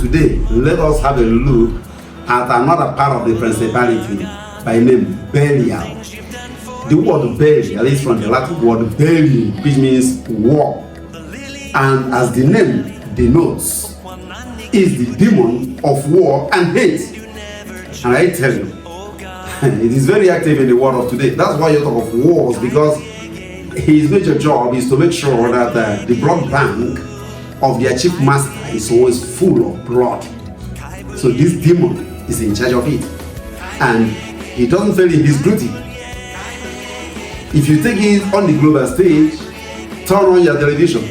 And today, let us have a look at another part of the principality by name Belial. The word Belial is from the Latin word Belial, which means war. And as the name denotes, is the demon of war and hate. And I tell you, it is very active in the world of today. That's why you talk of wars, because his major job is to make sure that the blood bank of their chief master is always full of blood. So this demon is in charge of it, and he doesn't fail in his duty. If you take it on the global stage, turn on your television,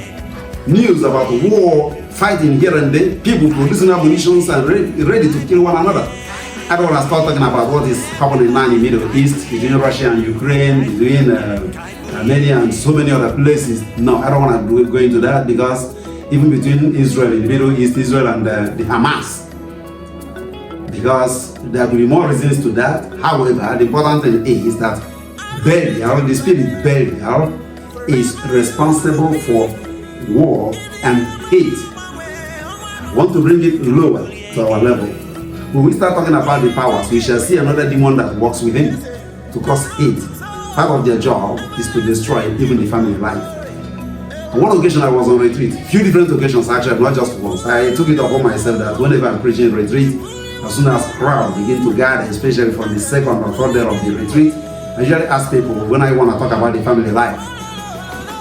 news about war, fighting here and there, people producing ammunitions and ready to kill one another. I don't want to start talking about what is happening now in the Middle East, between Russia and Ukraine, between Armenia and so many other places. No, I don't want to go into that, because even between Israel in the Middle East, Israel and the Hamas, because there will be more reasons to that. However, the important thing is that Belial, the spirit Belial, is responsible for war and hate. I want to bring it lower to our level. When we start talking about the powers, we shall see another demon that works with him to cause hate. Part of their job is to destroy even the family life. On one occasion I was on retreat, few different occasions actually, not just once. I took it upon myself that whenever I'm preaching retreat, as soon as crowd begin to gather, especially from the second or third day of the retreat, I usually ask people when I want to talk about the family life,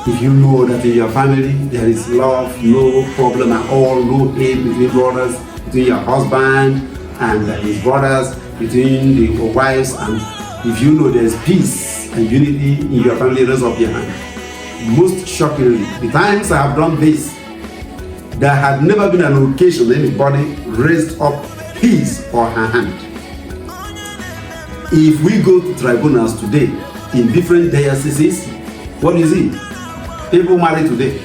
if you know that in your family there is love, no problem at all, no hate between brothers, between your husband and his brothers, between the wives, and if you know there's peace and unity in your family, raise up your hand. Most shockingly, the times I have done this, there had never been an occasion anybody raised up his or her hand. If we go to tribunals today in different dioceses, what do you see? People marry today.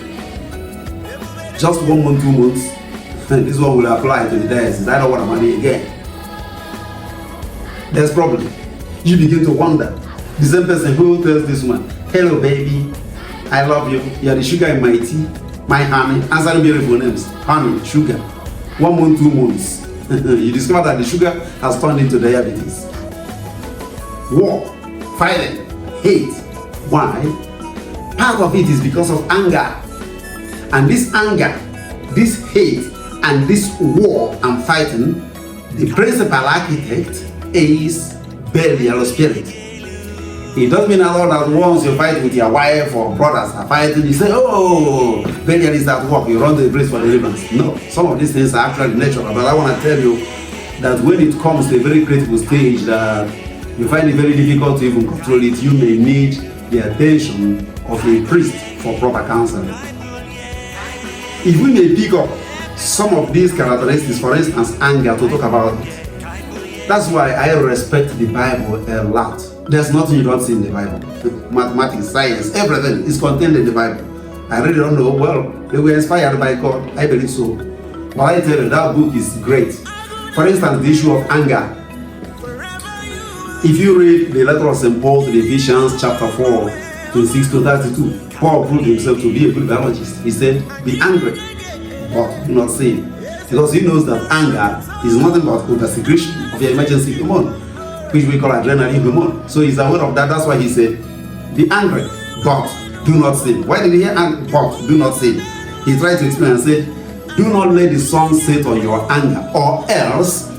Just 1 month, 2 months, this one will apply to the diocese. I don't want to marry again. There's problem. You begin to wonder. The same person who tells this woman, hello baby, I love you, you're the sugar in my tea, my honey, answering beautiful names, honey, sugar. 1 month, 2 months, you discover that the sugar has turned into diabetes. War, fighting, hate. Why? Part of it is because of anger. And this anger, this hate, and this war and fighting, the principal architect is Belial spirit. It doesn't mean at all that once you fight with your wife or brothers are fighting, you say, oh, Belial is at work, you run the place for deliverance. No, some of these things are actually natural, but I want to tell you that when it comes to a very critical stage that you find it very difficult to even control it, you may need the attention of a priest for proper counseling. If we may pick up some of these characteristics, for instance, anger, to talk about it. That's why I respect the Bible a lot. There's nothing you don't see in the Bible. Mathematics, science, everything is contained in the Bible. I really don't know. Well, they were inspired by God. I believe so. But I tell you, that book is great. For instance, the issue of anger. If you read the letter of St. Paul to the Ephesians chapter 4, 26 to 32, Paul proved himself to be a good biologist. He said, be angry, but do not sin. Because he knows that anger is nothing but over-secretion of your emergency hormone, which we call adrenaline hormone. So he's aware of that. That's why he said, be angry, but do not sin. Why did he hear but do not sin? He tried to explain and said, do not let the sun set on your anger, or else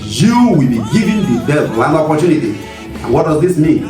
you will be giving the devil an opportunity. And what does this mean?